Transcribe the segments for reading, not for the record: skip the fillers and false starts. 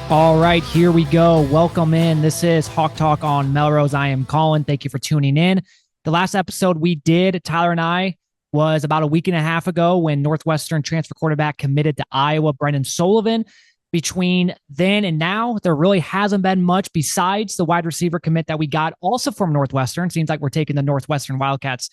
All right, here we go. Welcome in. This is Hawk Talk on Melrose. I am Collin. Thank you for tuning in. The last episode we did, Tyler and I, was about a week and a half ago when Northwestern transfer quarterback committed to Iowa, Brendan Sullivan. Between then and now, there really hasn't been much besides the wide receiver commit that we got also from Northwestern. Seems like we're taking the Northwestern Wildcats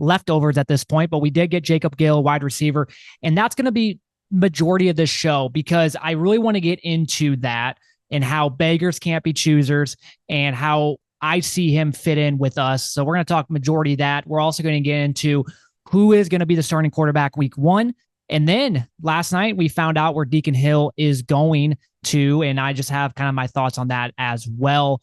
leftovers at this point, but we did get Jacob Gill, wide receiver, and that's going to be majority of this show because I really want to get into that and how beggars can't be choosers and how I see him fit in with us. So we're going to talk majority of that. We're also going to get into who is going to be the starting quarterback week one. And then last night we found out where Deacon Hill is going to, and I just have kind of my thoughts on that as well.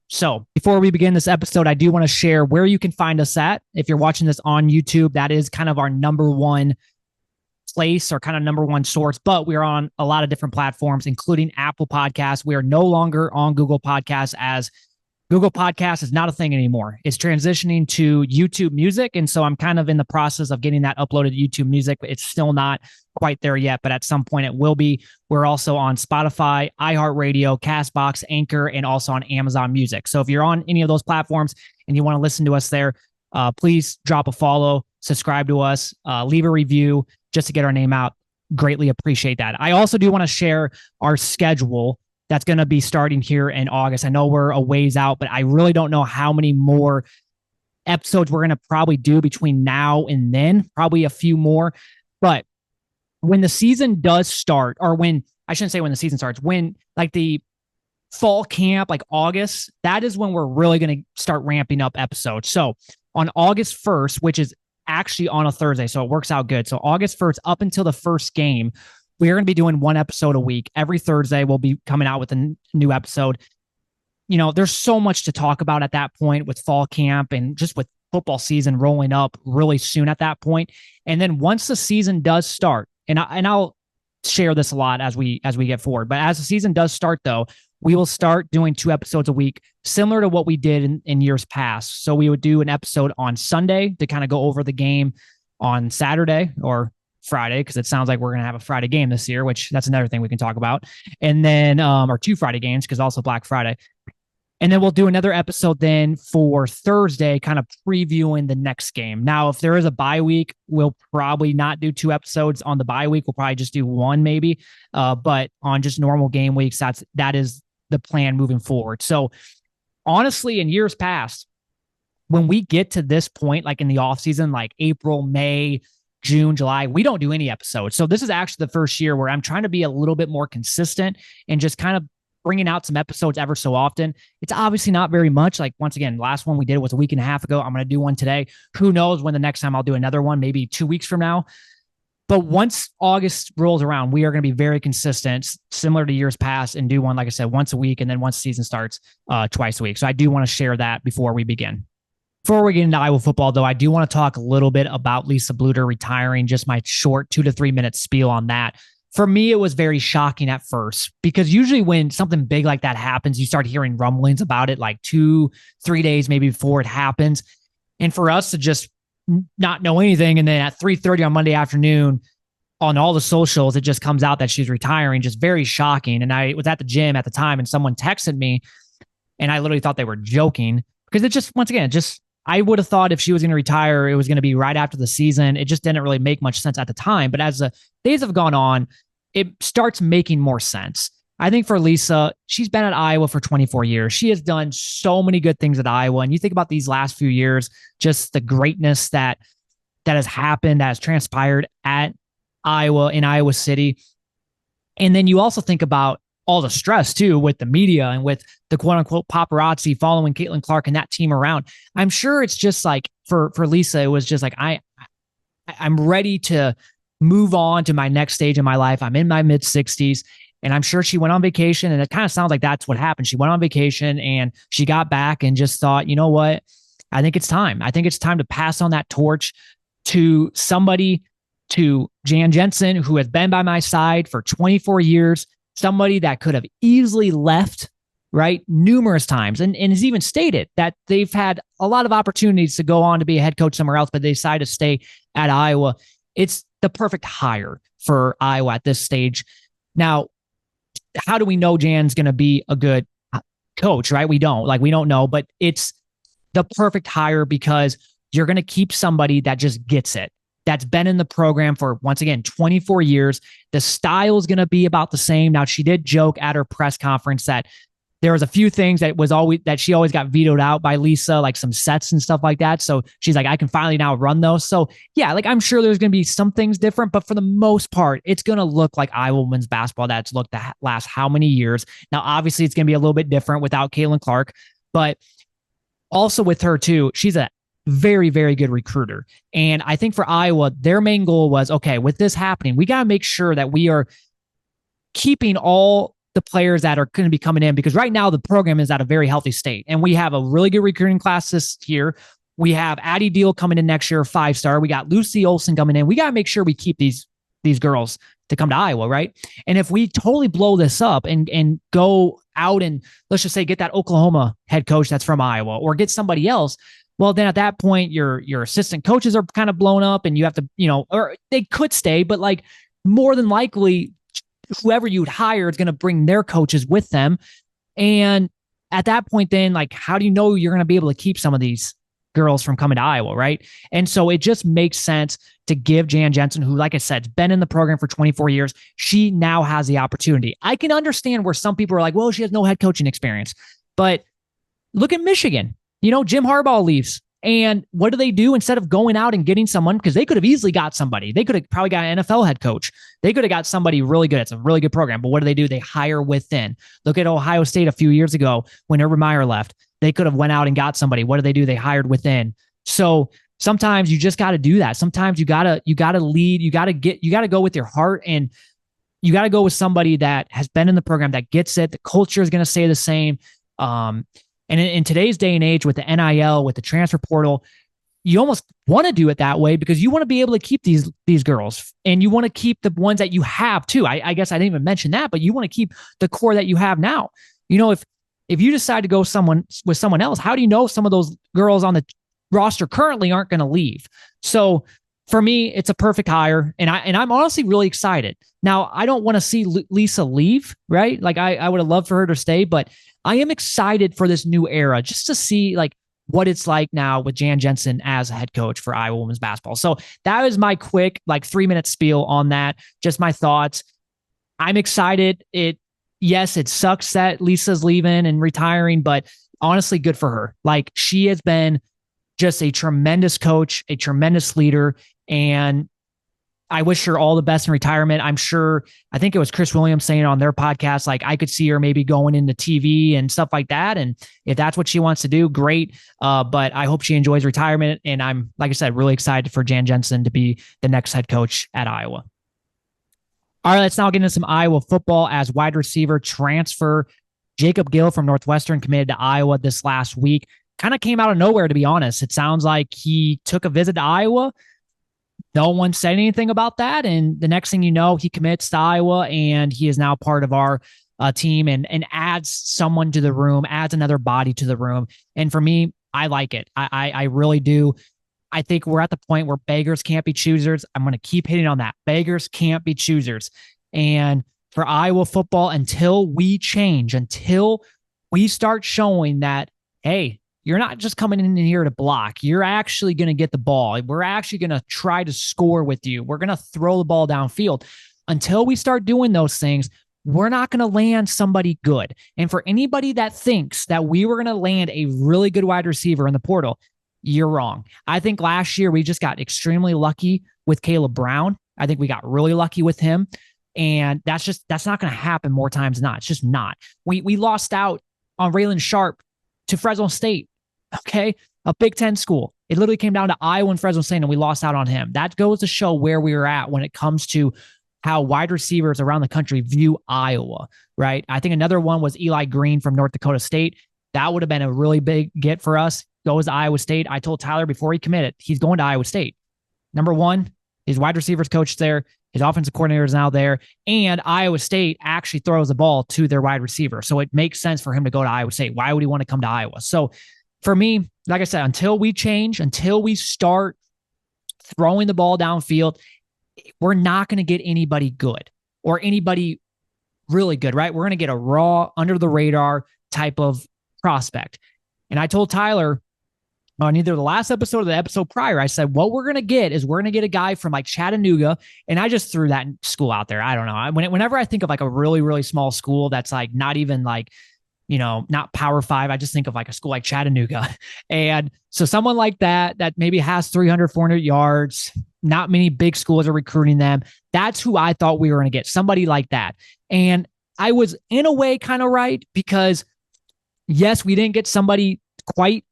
So before we begin this episode, I do want to share where you can find us at. If you're watching this on YouTube, that is kind of our number one place or kind of number one source, but we're on a lot of different platforms, including Apple Podcasts. We are no longer on Google Podcasts, as Google Podcasts is not a thing anymore. It's transitioning to YouTube Music. And so I'm kind of in the process of getting that uploaded to YouTube Music. It's still not quite there yet, but at some point it will be. We're also on Spotify, iHeartRadio, Castbox, Anchor, and also on Amazon Music. So if you're on any of those platforms and you want to listen to us there, please drop a follow, subscribe to us, leave a review just to get our name out. Greatly appreciate that. I also do want to share our schedule that's going to be starting here in August. I know we're a ways out, but I really don't know how many more episodes we're going to probably do between now and then, probably a few more. But when the season does start, or when, I shouldn't say when the season starts, when like the fall camp, like August, that is when we're really going to start ramping up episodes. So on August 1st, which is actually on a Thursday, so it works out good. So August 1st, up until the first game, we're going to be doing one episode a week. Every Thursday, we'll be coming out with a new episode. You know, there's so much to talk about at that point with fall camp and just with football season rolling up really soon at that point. And then once the season does start, and I'll share this a lot as we get forward, but as the season does start, though, we will start doing 2 episodes a week, similar to what we did in years past. So we would do an episode on Sunday to kind of go over the game on Saturday or Friday, because it sounds like we're going to have a Friday game this year, which that's another thing we can talk about. And then, or 2 Friday games, because also Black Friday. And then we'll do another episode then for Thursday, kind of previewing the next game. Now, if there is a bye week, we'll probably not do 2 episodes on the bye week. We'll probably just do 1 maybe. But on just normal game weeks, that is the plan moving forward. So honestly, in years past, when we get to this point, like in the off season, like April, May, June, July, we don't do any episodes. So this is actually the first year where I'm trying to be a little bit more consistent and just kind of bringing out some episodes ever so often. It's obviously not very much. Like, once again, last one we did was a week and a half ago. I'm going to do one today. Who knows when the next time I'll do another one, maybe 2 weeks from now. But once August rolls around, we are going to be very consistent, similar to years past, and do one, like I said, once a week. And then once the season starts, twice a week. So I do want to share that before we begin. Before we get into Iowa football, though, I do want to talk a little bit about Lisa Bluder retiring, just my short 2 to 3 minute spiel on that. For me, it was very shocking at first, because usually when something big like that happens, you start hearing rumblings about it like 2-3 days maybe before it happens. And for us to just not know anything, and then at 3:30 on Monday afternoon on all the socials, it just comes out that she's retiring, just very shocking. And I was at the gym at the time and someone texted me and I literally thought they were joking, because it just, once again, I would have thought if she was going to retire, it was going to be right after the season. It just didn't really make much sense at the time. But as the days have gone on, it starts making more sense. I think for Lisa, she's been at Iowa for 24 years. She has done so many good things at Iowa. And you think about these last few years, just the greatness that has happened, that has transpired at Iowa, in Iowa City. And then you also think about all the stress too with the media and with the quote unquote paparazzi following Caitlin Clark and that team around. I'm sure it's just like for Lisa, it was just like, I'm ready to move on to my next stage in my life. I'm in my mid 60s, and I'm sure she went on vacation, and it kind of sounds like that's what happened. She went on vacation and she got back and just thought, you know what? I think it's time. I think it's time to pass on that torch to somebody, to Jan Jenson, who has been by my side for 24 years, somebody that could have easily left, right, numerous times, and has even stated that they've had a lot of opportunities to go on to be a head coach somewhere else, but they decided to stay at Iowa. It's the perfect hire for Iowa at this stage. Now, how do we know Jan's going to be a good coach, right? We don't know, but it's the perfect hire because you're going to keep somebody that just gets it, that's been in the program for, once again, 24 years. The style is going to be about the same. Now, she did joke at her press conference that there was a few things that she always got vetoed out by Lisa, like some sets and stuff like that. So she's like, I can finally now run those. So yeah, like I'm sure there's going to be some things different, but for the most part, it's going to look like Iowa women's basketball that's looked the last how many years. Now, obviously, it's going to be a little bit different without Caitlin Clark, but also with her too, she's a very, very good recruiter. And I think for Iowa, their main goal was, okay, with this happening, we got to make sure that we are keeping all the players that are going to be coming in, because right now the program is at a very healthy state and we have a really good recruiting class this year. We have Addie Deal coming in next year, 5-star. We got Lucy Olson coming in. We got to make sure we keep these girls to come to Iowa, right? And if we totally blow this up and go out and let's just say get that Oklahoma head coach that's from Iowa or get somebody else, well, then at that point your assistant coaches are kind of blown up and you have to, or they could stay, but like more than likely whoever you'd hire is going to bring their coaches with them. And at that point, then like, how do you know you're going to be able to keep some of these girls from coming to Iowa, right? And so it just makes sense to give Jan Jenson, who, like I said, has been in the program for 24 years. She now has the opportunity. I can understand where some people are like, well, she has no head coaching experience, but look at Michigan. Jim Harbaugh leaves. And what do? Instead of going out and getting someone, because they could have easily got somebody. They could have probably got an NFL head coach. They could have got somebody really good. It's a really good program. But what do? They hire within. Look at Ohio State a few years ago when Urban Meyer left. They could have went out and got somebody. What do? They hired within. So sometimes you just got to do that. Sometimes you gotta lead. You gotta go with your heart, and you got to go with somebody that has been in the program, that gets it. The culture is going to stay the same. And in today's day and age with the NIL, with the transfer portal, you almost want to do it that way because you want to be able to keep these girls, and you want to keep the ones that you have too. I guess I didn't even mention that, but you want to keep the core that you have now. If you decide to go with someone else, how do you know some of those girls on the roster currently aren't going to leave? So for me, it's a perfect hire, and I'm honestly really excited. Now, I don't want to see Lisa leave, right? Like I would have loved for her to stay, but I am excited for this new era just to see like what it's like now with Jan Jenson as a head coach for Iowa women's basketball. So that is my quick 3-minute spiel on that. Just my thoughts. I'm excited. Yes, it sucks that Lisa's leaving and retiring, but honestly, good for her. Like she has been just a tremendous coach, a tremendous leader, and I wish her all the best in retirement. I think it was Chris Williams saying on their podcast, like I could see her maybe going into TV and stuff like that. And if that's what she wants to do, great. But I hope she enjoys retirement. And I'm, like I said, really excited for Jan Jenson to be the next head coach at Iowa. All right, let's now get into some Iowa football as wide receiver transfer Jacob Gill from Northwestern committed to Iowa this last week. Kind of came out of nowhere, to be honest. It sounds like he took a visit to Iowa. No one said anything about that. And the next thing you know, he commits to Iowa, and he is now part of our team and adds someone to the room, adds another body to the room. And for me, I like it. I really do. I think we're at the point where beggars can't be choosers. I'm going to keep hitting on that. Beggars can't be choosers. And for Iowa football, until we change, until we start showing that, hey, you're not just coming in here to block. You're actually going to get the ball. We're actually going to try to score with you. We're going to throw the ball downfield. Until we start doing those things, we're not going to land somebody good. And for anybody that thinks that we were going to land a really good wide receiver in the portal, you're wrong. I think last year we just got extremely lucky with Caleb Brown. I think we got really lucky with him. And that's not going to happen more times than not. It's just not. We lost out on Raylan Sharp to Fresno State. Okay. A Big Ten school. It literally came down to Iowa and Fresno State, and we lost out on him. That goes to show where we were at when it comes to how wide receivers around the country view Iowa, right? I think another one was Eli Green from North Dakota State. That would have been a really big get for us. Goes to Iowa State. I told Tyler before he committed, he's going to Iowa State. Number one, his wide receivers coach there. His offensive coordinator is now there. And Iowa State actually throws the ball to their wide receiver. So it makes sense for him to go to Iowa State. Why would he want to come to Iowa? So for me, like I said, until we change, until we start throwing the ball downfield, we're not going to get anybody good or anybody really good, right? We're going to get a raw, under the radar type of prospect. And I told Tyler on either the last episode or the episode prior, I said, what we're going to get is we're going to get a guy from like Chattanooga. And I just threw that school out there. I don't know. Whenever I think of like a really, really small school that's like not even like, not Power 5, I just think of like a school like Chattanooga. And so someone like that maybe has 300, 400 yards, not many big schools are recruiting them. That's who I thought we were going to get, somebody like that. And I was in a way kind of right, because yes, we didn't get somebody quite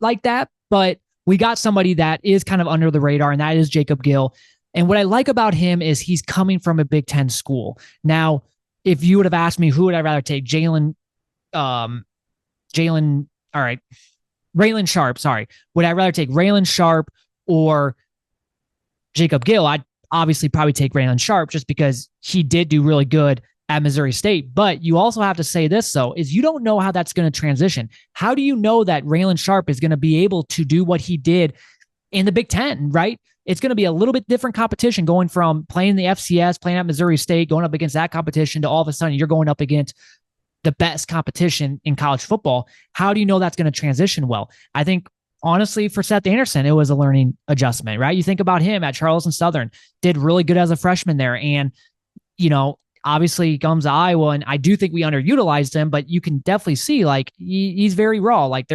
like that, but we got somebody that is kind of under the radar, and that is Jacob Gill. And what I like about him is he's coming from a Big Ten school. Now, if you would have asked me who would I rather take, Raylan Sharp, sorry. Would I rather take Raylan Sharp or Jacob Gill? I'd obviously probably take Raylan Sharp, just because he did do really good at Missouri State. But you also have to say this, though, is you don't know how that's going to transition. How do you know that Raylan Sharp is going to be able to do what he did in the Big Ten, right? It's going to be a little bit different competition, going from playing the FCS, playing at Missouri State, going up against that competition, to all of a sudden you're going up against the best competition in college football. How do you know that's going to transition well? I think, honestly, for Seth Anderson, it was a learning adjustment, right? You think about him at Charleston Southern, did really good as a freshman there. And, obviously he comes to Iowa, and I do think we underutilized him, but you can definitely see like he's very raw. Like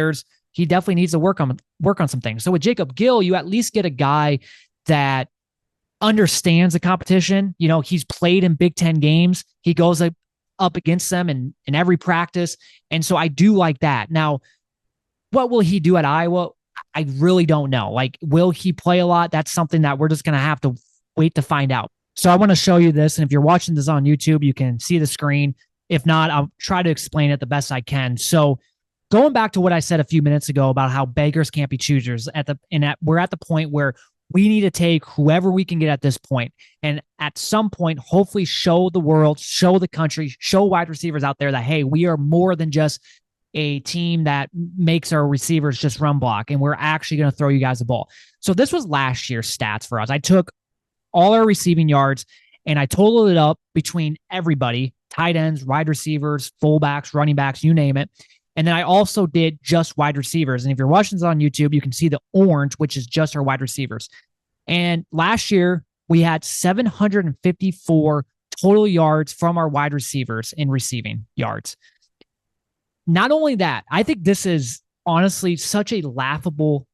he definitely needs to work on some things. So with Jacob Gill, you at least get a guy that understands the competition. He's played in Big Ten games. He goes up against them in every practice. And so I do like that. Now, what will he do at Iowa? I really don't know. Like, will he play a lot? That's something that we're just going to have to wait to find out. So I want to show you this. And if you're watching this on YouTube, you can see the screen. If not, I'll try to explain it the best I can. So going back to what I said a few minutes ago about how beggars can't be choosers, we're at the point where we need to take whoever we can get at this point. And at some point, hopefully show the world, show the country, show wide receivers out there that, hey, we are more than just a team that makes our receivers just run block, and we're actually going to throw you guys the ball. So this was last year's stats for us. I took all our receiving yards and I totaled it up between everybody, tight ends, wide receivers, fullbacks, running backs, you name it. And then I also did just wide receivers. And if you're watching this on YouTube, you can see the orange, which is just our wide receivers. And last year we had 754 total yards from our wide receivers in receiving yards. Not only that, I think this is honestly such a laughable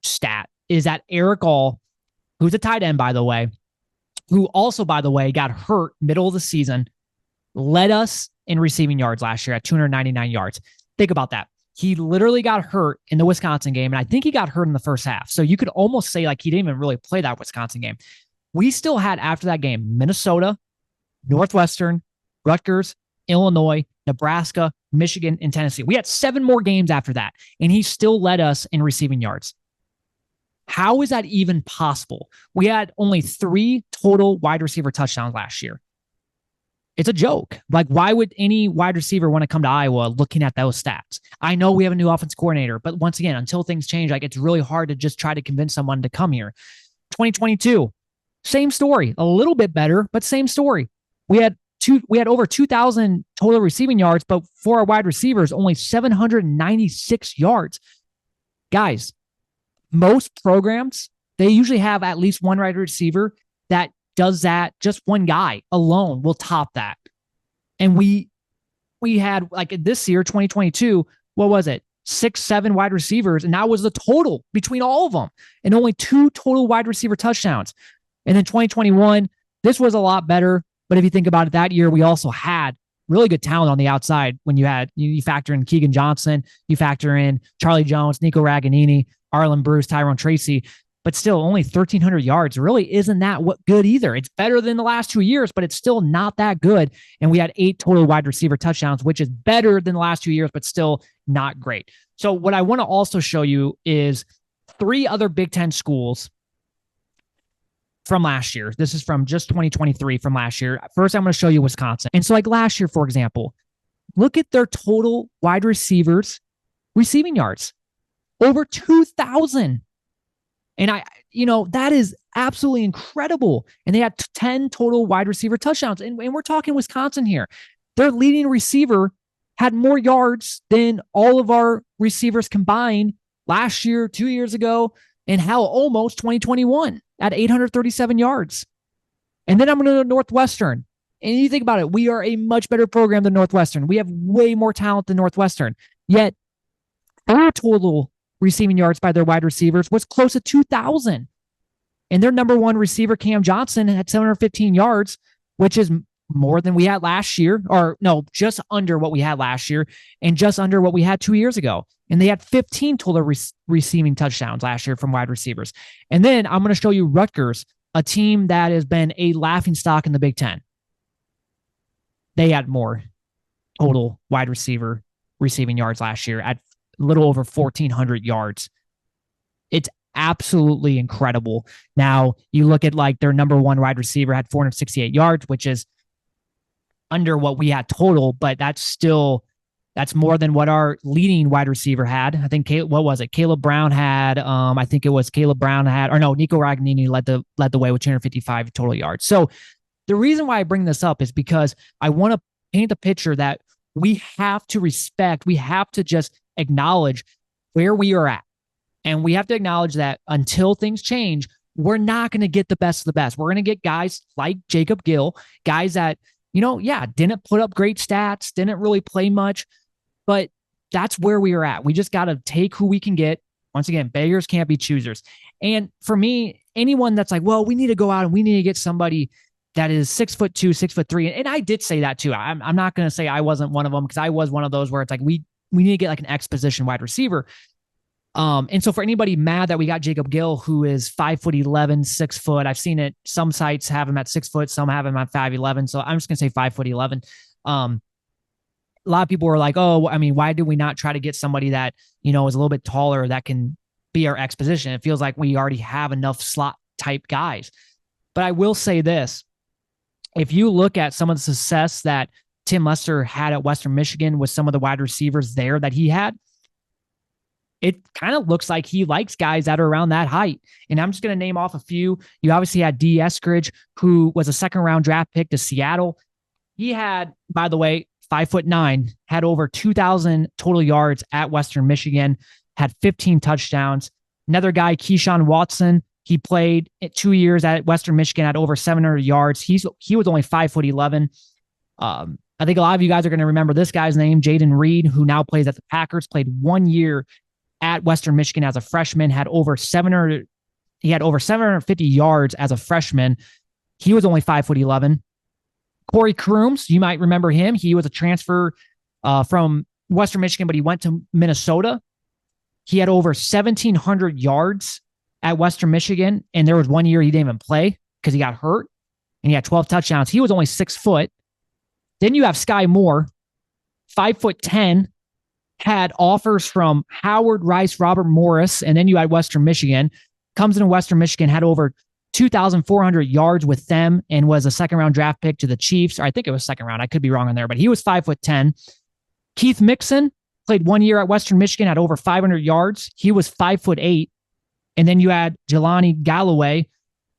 stat, is that Eric All, who's a tight end, by the way, who also, by the way, got hurt middle of the season, led us in receiving yards last year at 299 yards. Think about that. He literally got hurt in the Wisconsin game, and I think he got hurt in the first half. So you could almost say like he didn't even really play that Wisconsin game. We still had, after that game, Minnesota, Northwestern, Rutgers, Illinois, Nebraska, Michigan, and Tennessee. We had 7 more games after that, and he still led us in receiving yards. How is that even possible? We had only 3 total wide receiver touchdowns last year. It's a joke. Like, why would any wide receiver want to come to Iowa looking at those stats? I know we have a new offense coordinator, but once again, until things change, like, it's really hard to just try to convince someone to come here. 2022, same story, a little bit better, but same story. We had over 2,000 total receiving yards, but for our wide receivers, only 796 yards. Guys, most programs, they usually have at least one wide receiver that does that. Just one guy alone will top that. And we had, like, this year, 2022, what was it? 6, 7 wide receivers. And that was the total between all of them. And only 2 total wide receiver touchdowns. And then 2021, this was a lot better. But if you think about it, that year, we also had really good talent on the outside. When you factor in Keegan Johnson, you factor in Charlie Jones, Nico Raganini, Arlen Bruce, Tyrone Tracy, but still only 1,300 yards really isn't that good either. It's better than the last 2 years, but it's still not that good. And we had 8 total wide receiver touchdowns, which is better than the last 2 years, but still not great. So what I want to also show you is 3 other Big Ten schools from last year. This is from just 2023 from last year. First, I'm going to show you Wisconsin. And so, like, last year, for example, look at their total wide receivers receiving yards. Over 2,000. And that is absolutely incredible. And they had 10 total wide receiver touchdowns. And we're talking Wisconsin here. Their leading receiver had more yards than all of our receivers combined last year, 2 years ago, and hell, almost 2021 at 837 yards. And then I'm going to go to Northwestern. And you think about it, we are a much better program than Northwestern. We have way more talent than Northwestern. Yet, our total receiving yards by their wide receivers was close to 2,000. And their number one receiver, Cam Johnson, had 715 yards, which is more than we had last year, or no, just under what we had last year and just under what we had 2 years ago. And they had 15 total receiving touchdowns last year from wide receivers. And then I'm going to show you Rutgers, a team that has been a laughingstock in the Big Ten. They had more total wide receiver receiving yards last year at a little over 1,400 yards. It's absolutely incredible. Now, you look at like their number one wide receiver had 468 yards, which is under what we had total, but that's more than what our leading wide receiver had. I think what was it? Nico Ragnini led the way with 255 total yards. So the reason why I bring this up is because I want to paint the picture that we have to respect, we have to just acknowledge where we are at. And we have to acknowledge that until things change, we're not going to get the best of the best. We're going to get guys like Jacob Gill, guys that, didn't put up great stats, didn't really play much, but that's where we are at. We just got to take who we can get. Once again, beggars can't be choosers. And for me, anyone that's like, well, we need to go out and we need to get somebody that is 6'2", 6'3", and I did say that too. I'm not going to say I wasn't one of them, because I was one of those where it's like we need to get like an X position wide receiver. And so for anybody mad that we got Jacob Gill, who is 5'11", 6 foot, I've seen it. Some sites have him at 6 foot, some have him at 5'11". So I'm just gonna say 5'11". A lot of people were like, oh, I mean, why do we not try to get somebody that, is a little bit taller that can be our X position? It feels like we already have enough slot type guys. But I will say this. If you look at some of the success that Tim Lester had at Western Michigan with some of the wide receivers there that he had, it kind of looks like he likes guys that are around that height. And I'm just going to name off a few. You obviously had D. Eskridge, who was a second-round draft pick to Seattle. He had, by the way, 5'9", had over 2,000 total yards at Western Michigan, had 15 touchdowns. Another guy, Keyshawn Watson, he played 2 years at Western Michigan at over 700 yards. He was only 5'11". I think a lot of you guys are going to remember this guy's name, Jaden Reed, who now plays at the Packers, played 1 year at Western Michigan as a freshman, had over 750 yards as a freshman. He was only 5'11". Corey Crooms, you might remember him. He was a transfer from Western Michigan, but he went to Minnesota. He had over 1,700 yards at Western Michigan, and there was 1 year he didn't even play because he got hurt, and he had 12 touchdowns. He was only 6 foot. Then you have Sky Moore, 5'10", had offers from Howard, Rice, Robert Morris, and then you had Western Michigan. Comes into Western Michigan, had over 2,400 yards with them, and was a second-round draft pick to the Chiefs. Or I think it was second round. I could be wrong on there, but he was 5'10". Keith Mixon played 1 year at Western Michigan, had over 500 yards. He was 5'8". And then you had Jelani Galloway,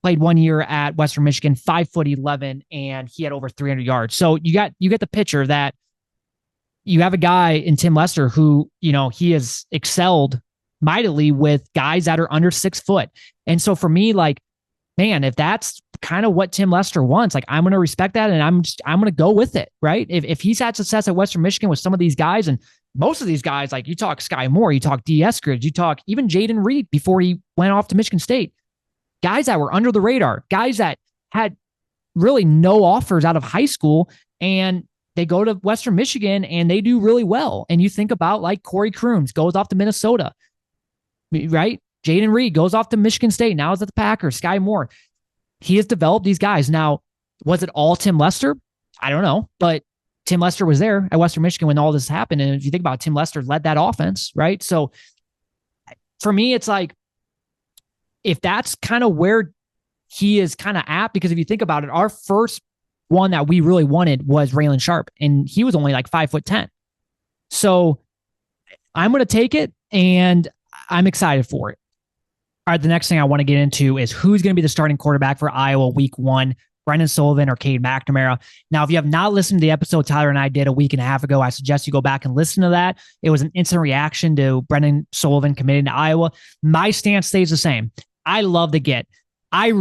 played 1 year at Western Michigan, 5'11", and he had over 300 yards. So you get the picture that you have a guy in Tim Lester who, he has excelled mightily with guys that are under 6 foot. And so for me, like, man, if that's kind of what Tim Lester wants, like, I'm going to respect that, and I'm going to go with it, right? If he's had success at Western Michigan with some of these guys, and most of these guys, like you talk Sky Moore, you talk D. Eskridge, you talk even Jaden Reed before he went off to Michigan State, guys that were under the radar, guys that had really no offers out of high school, and they go to Western Michigan and they do really well. And you think about like Corey Crooms goes off to Minnesota, right? Jaden Reed goes off to Michigan State. Now is at the Packers. Sky Moore. He has developed these guys. Now, was it all Tim Lester? I don't know, but Tim Lester was there at Western Michigan when all this happened. And if you think about it, Tim Lester led that offense, right? So for me, it's like, if that's kind of where he is kind of at, because if you think about it, our first one that we really wanted was Raylan Sharp, and he was only like 5'10". So I'm going to take it, and I'm excited for it. All right, the next thing I want to get into is who's going to be the starting quarterback for Iowa week 1, Brendan Sullivan or Cade McNamara. Now, if you have not listened to the episode Tyler and I did a week and a half ago, I suggest you go back and listen to that. It was an instant reaction to Brendan Sullivan committing to Iowa. My stance stays the same. I love to get. I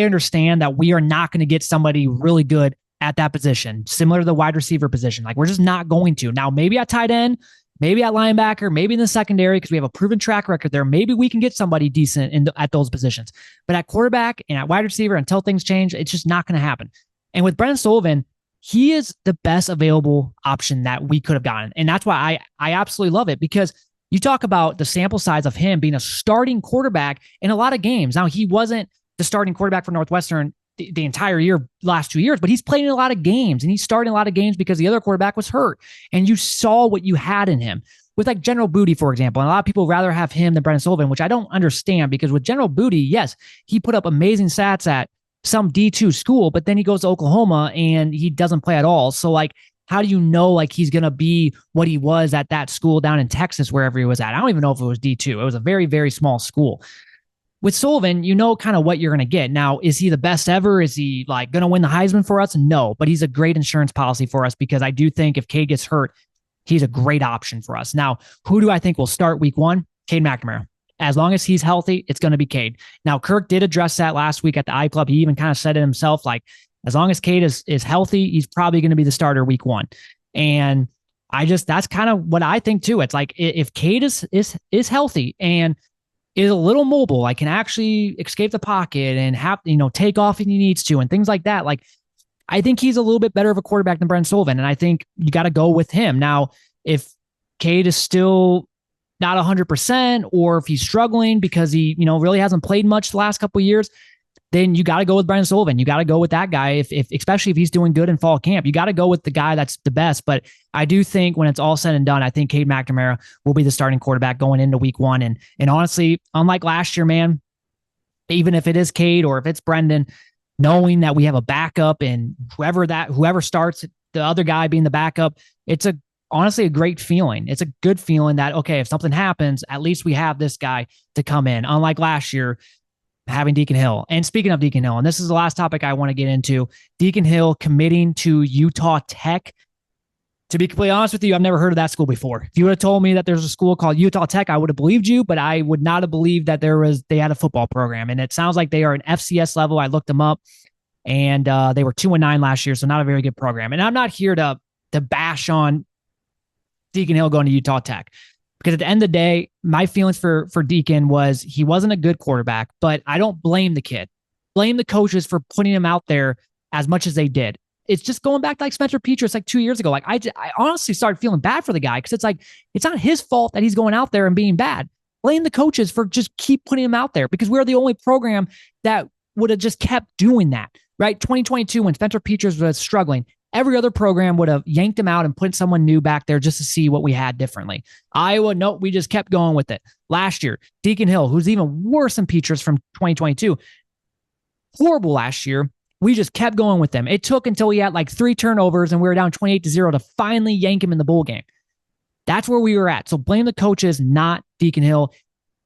understand that we are not going to get somebody really good at that position, similar to the wide receiver position. Like, we're just not going to. Now, maybe at tight end, maybe at linebacker, maybe in the secondary, because we have a proven track record there. Maybe we can get somebody decent at those positions. But at quarterback and at wide receiver, until things change, it's just not going to happen. And with Brendan Sullivan, he is the best available option that we could have gotten. And that's why I absolutely love it, because you talk about the sample size of him being a starting quarterback in a lot of games. Now, he wasn't the starting quarterback for Northwestern the entire year, last 2 years, but he's played in a lot of games, and he's starting a lot of games because the other quarterback was hurt. And you saw what you had in him with like General Booty, for example. And a lot of people rather have him than Brendan Sullivan, which I don't understand, because with General Booty, yes, he put up amazing stats at some D2 school, but then he goes to Oklahoma and he doesn't play at all. So like, how do you know like he's going to be what he was at that school down in Texas, wherever he was at? I don't even know if it was D2. It was a very, very small school. With Sullivan, you know kind of what you're going to get. Now, is he the best ever? Is he like going to win the Heisman for us? No, but he's a great insurance policy for us, because I do think if Cade gets hurt, he's a great option for us. Now, who do I think will start week 1? Cade McNamara. As long as he's healthy, it's going to be Cade. Now, Kirk did address that last week at the iClub. He even kind of said it himself, like, as long as Cade is healthy, he's probably going to be the starter week 1. And that's kind of what I think too. It's like, if Cade is healthy and is a little mobile, like can actually escape the pocket and have, take off if he needs to and things like that. Like, I think he's a little bit better of a quarterback than Brendan Sullivan. And I think you got to go with him. Now, if Cade is still not 100%, or if he's struggling because he, really hasn't played much the last couple of years, then you got to go with Brendan Sullivan. You got to go with that guy. If especially if he's doing good in fall camp, you got to go with the guy that's the best. But I do think when it's all said and done, I think Cade McNamara will be the starting quarterback going into week 1. And honestly, unlike last year, man, even if it is Cade or if it's Brendan, knowing that we have a backup and whoever starts, the other guy being the backup, it's honestly a great feeling. It's a good feeling that, okay, if something happens, at least we have this guy to come in. Unlike last year, having Deacon Hill. And speaking of Deacon Hill, and this is the last topic I want to get into, Deacon Hill committing to Utah Tech. To be completely honest with you, I've never heard of that school before. If you would have told me that there's a school called Utah Tech, I would have believed you, but I would not have believed that they had a football program. And it sounds like they are an FCS level. I looked them up, and they were 2-9 last year, so not a very good program. And I'm not here to bash on Deacon Hill going to Utah Tech, because at the end of the day, my feelings for Deacon was he wasn't a good quarterback, but I don't blame the kid. Blame the coaches for putting him out there as much as they did. It's just going back to like Spencer Petras like 2 years ago. Like I honestly started feeling bad for the guy, because it's like, it's not his fault that he's going out there and being bad. Blame the coaches for just keep putting him out there, because we're the only program that would have just kept doing that, right? 2022, when Spencer Petras was struggling, every other program would have yanked him out and put someone new back there just to see what we had differently. Iowa, nope, we just kept going with it. Last year, Deacon Hill, who's even worse than Petras from 2022, horrible last year. We just kept going with them. It took until we had like 3 turnovers and we were down 28-0 to finally yank him in the bowl game. That's where we were at. So blame the coaches, not Deacon Hill.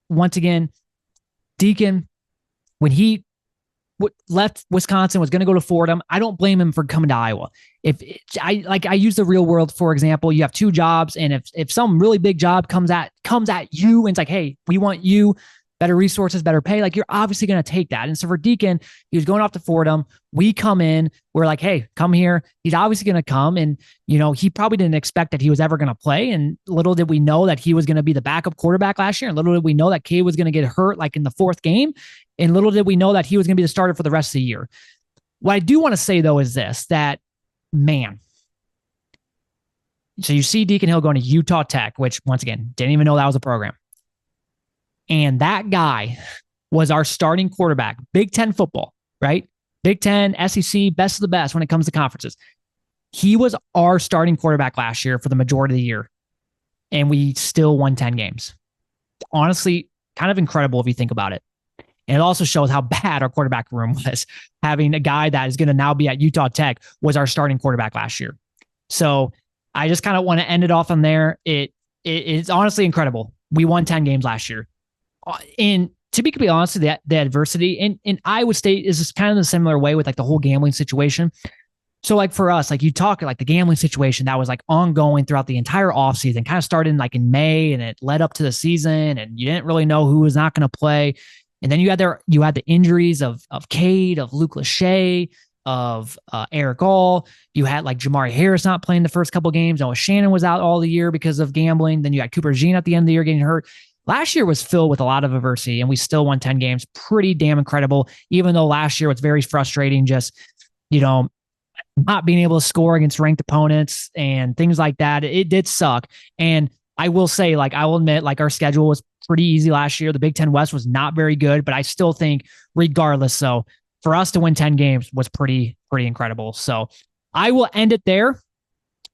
Once again, Deacon, when he left Wisconsin, was going to go to Fordham, I don't blame him for coming to Iowa. I use the real world, for example. You have 2 jobs, and if some really big job comes at you and it's like, hey, we want you, better resources, better pay, like you're obviously going to take that. And so for Deacon, he was going off to Fordham. We come in, we're like, hey, come here. He's obviously going to come. And, he probably didn't expect that he was ever going to play. And little did we know that he was going to be the backup quarterback last year. And little did we know that Cade was going to get hurt like in the 4th game. And little did we know that he was going to be the starter for the rest of the year. What I do want to say, though, is this, that, man, so you see Deacon Hill going to Utah Tech, which, once again, didn't even know that was a program. And that guy was our starting quarterback, Big Ten football, right? Big Ten, SEC, best of the best when it comes to conferences. He was our starting quarterback last year for the majority of the year, and we still won 10 games. Honestly, kind of incredible if you think about it. And it also shows how bad our quarterback room was. Having a guy that is going to now be at Utah Tech was our starting quarterback last year. So I just kind of want to end it off on there. It's honestly incredible. We won 10 games last year. In to be completely honest, the adversity in Iowa State is just kind of the similar way with like the whole gambling situation. So like for us, like you talk like the gambling situation that was like ongoing throughout the entire offseason, kind of started like in May and it led up to the season and you didn't really know who was not going to play. And then you had the injuries of Cade, of Luke Lachey, of Eric All. You had like Jamari Harris not playing the first couple of games. Noah Shannon was out all the year because of gambling. Then you had Cooper Jean at the end of the year getting hurt. Last year was filled with a lot of adversity and we still won 10 games. Pretty damn incredible. Even though last year was very frustrating, just, you know, not being able to score against ranked opponents and things like that. It did suck. And I will say, like, I will admit, like, our schedule was pretty easy last year. The Big Ten West was not very good, but I still think, regardless, so for us to win 10 games was pretty incredible. So I will end it there.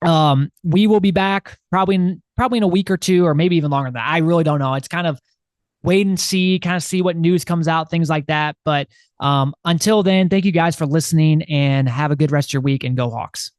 We will be back probably in a week or two, or maybe even longer than that. I really don't know. It's kind of wait and see, kind of see what news comes out, things like that. But until then, thank you guys for listening and have a good rest of your week and go Hawks.